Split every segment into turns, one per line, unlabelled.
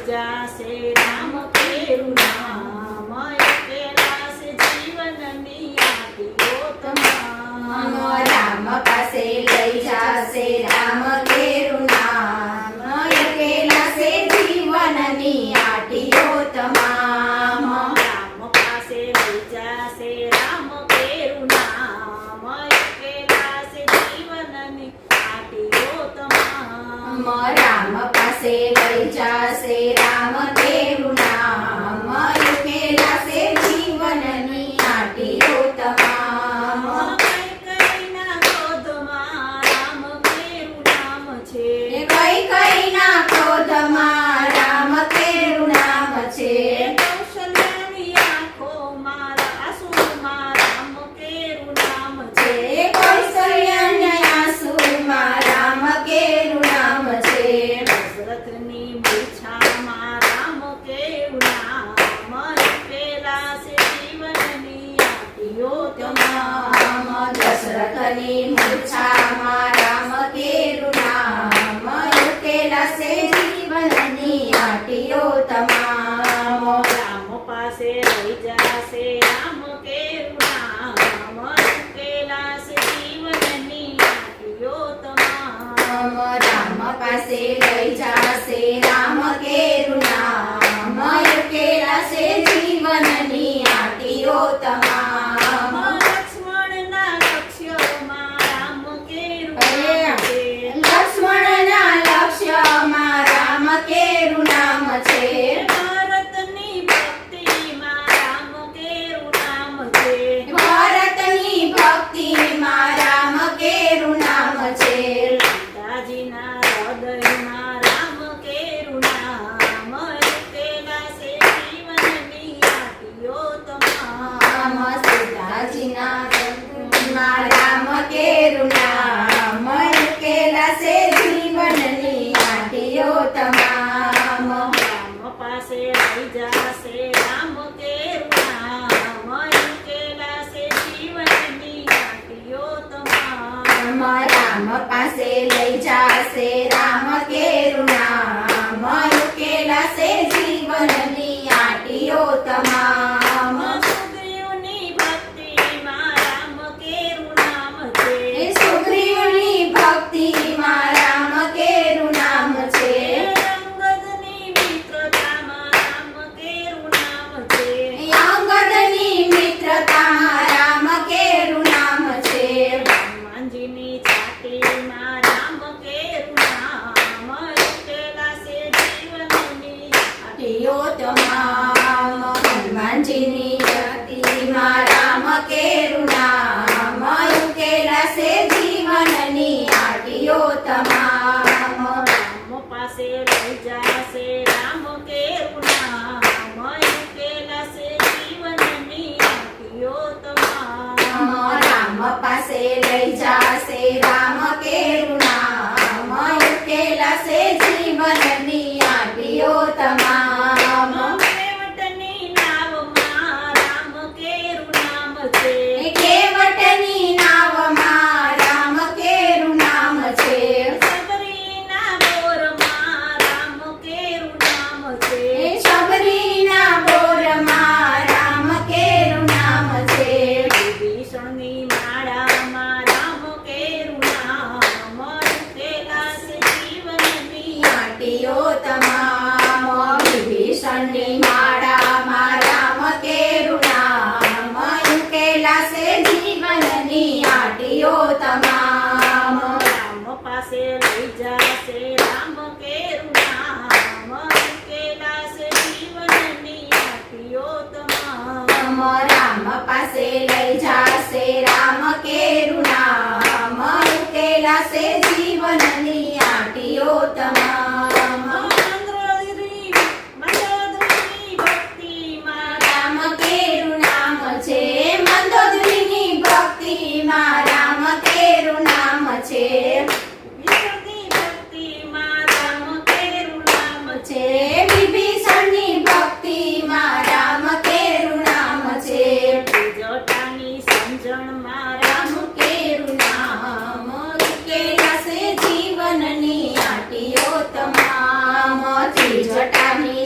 જાશે રામ કેરું નામ એકેલા છે જીવનની આટીઓ તમામ
રામ પાસે લઈ જાશે રામ કેરું નામ એકેલા છે જીવનની આટીઓ તમામ
રામ પાસે લઈ જાશે રામ કેરું નામ એકેલા છે જીવનની આટીઓ તમામ
રામ પાસે લઈ જાશે રામ કેરું નામ એકેલા છે જીવનની આટીઓ તમામ
કઈ ના ક્રોધમાં રામ કેરું નામ છે
કઈ કઈ ના ક્રોધમાં રામ કેરું નામ છે
કૌશલ્યાની આંખોમાં આંસુમાં રામ કેરું નામ છે
કૌશલ્યના આંસુમાં રામ કેરું નામ છે
દશરથની મૂછામાં રામ કેરું નામ એકેલા છે જીવનની આટીઓ તમામ
દશરથની મૂછામાં રામ કેરું નામ એકેલા છે જીવનની આટીઓ તમામ
રામ પાસે લઈ જાશે રામ કેરું નામ એકેલા છે જીવનની આટીઓ તમામ
રામ પાસે લઈ જાશે રામ કેરું નામ એકેલા છે જીવનની આટીઓ તમામ
લક્ષ્મણના લક્ષ્યમાં રામ કેરું નામ છે
લક્ષ્મણના લક્ષ્યમાં રામ કેરું નામ છે
ભરતની ભક્તિમાં રામ કેરું નામ છે
ભારતની ભક્તિમાં રામ કેરું નામ છે
સીતાજીના હૃદયમાં રામ કેરું નામ એકેલા છે જીવનની આટીઓ તમામ
સીતાજીના હૃદયમાં રામ કેરું નામ એકેલા છે જીવનની આટીઓ તમામ
રામ પાસે લઈ જાશે રામ કેરું નામ એકેલા છે જીવનની આટીઓ તમામ
રામ પાસે લઈ જાશે રામ કેરું નામ એકેલા છે જીવનની આટીઓ તમામ
સુગ્રીવની ભક્તિમાં રામ કેરું નામ છે
સુગ્રીવની ભક્તિમાં રામ કેરું નામ છે
અંગદની મિત્રતામાં રામ કેરું નામ છે
અંગદની મિત્રતામાં રામ કેરું નામ છે
હનુમાનજીની છાતીમાં રામ કેરું નામ એકેલા છે જીવનની
આટીઓ તમામ હનુમાનજીની જાતિમાં રામ કેરું નામ એકેલા છે જીવનની આટીઓ તમામ
રામ પાસે લઈ જાશે રામ કેરું નામ એકેલા છે જીવનની આટીઓ તમામ
રામ પાસે લઈ જાશે રામ કેરું નામ એકેલા છે જીવનની આટીઓ તમામ
કેવટની નાવમાં રામ કેરું નામ છે
કેવટની નાવમાં રામ કેરું નામ છે
સબરીના બોરમાં રામ કેરું નામ છે
શબરીના બોરમાં રામ કેરું નામ છે
વિભીષણની માળામાં રામ કેરું નામ એકેલા છે જીવનની
આટીઓ તમામ વિભીષણની માળામાં રામ કેરું નામ એકેલા છે જીવનની આટીઓ તમામ
રામ પાસે લઈ જાશે રામ કેરું નામ એકેલા છે જીવનની આટીઓ તમામ
રામ પાસે લઈ જાશે રામ કેરું નામ એકેલા છે જીવનની આટીઓ તમામ
મંદોદરીની ભક્તિમાં
રામ કેરું નામ છે મંદોદરીની ભક્તિમાં રામ કેરું નામ છે
વિષ્ણુની ભક્તિમાં રામ કેરું નામ છે
વિભીષણની ભક્તિમાં રામ કેરું નામ છે
જટાની સમજણમાં રામ
રામ કેરું નામ એકેલા છે જીવનની આટીઓ તમામ જટાની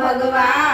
ભગવાન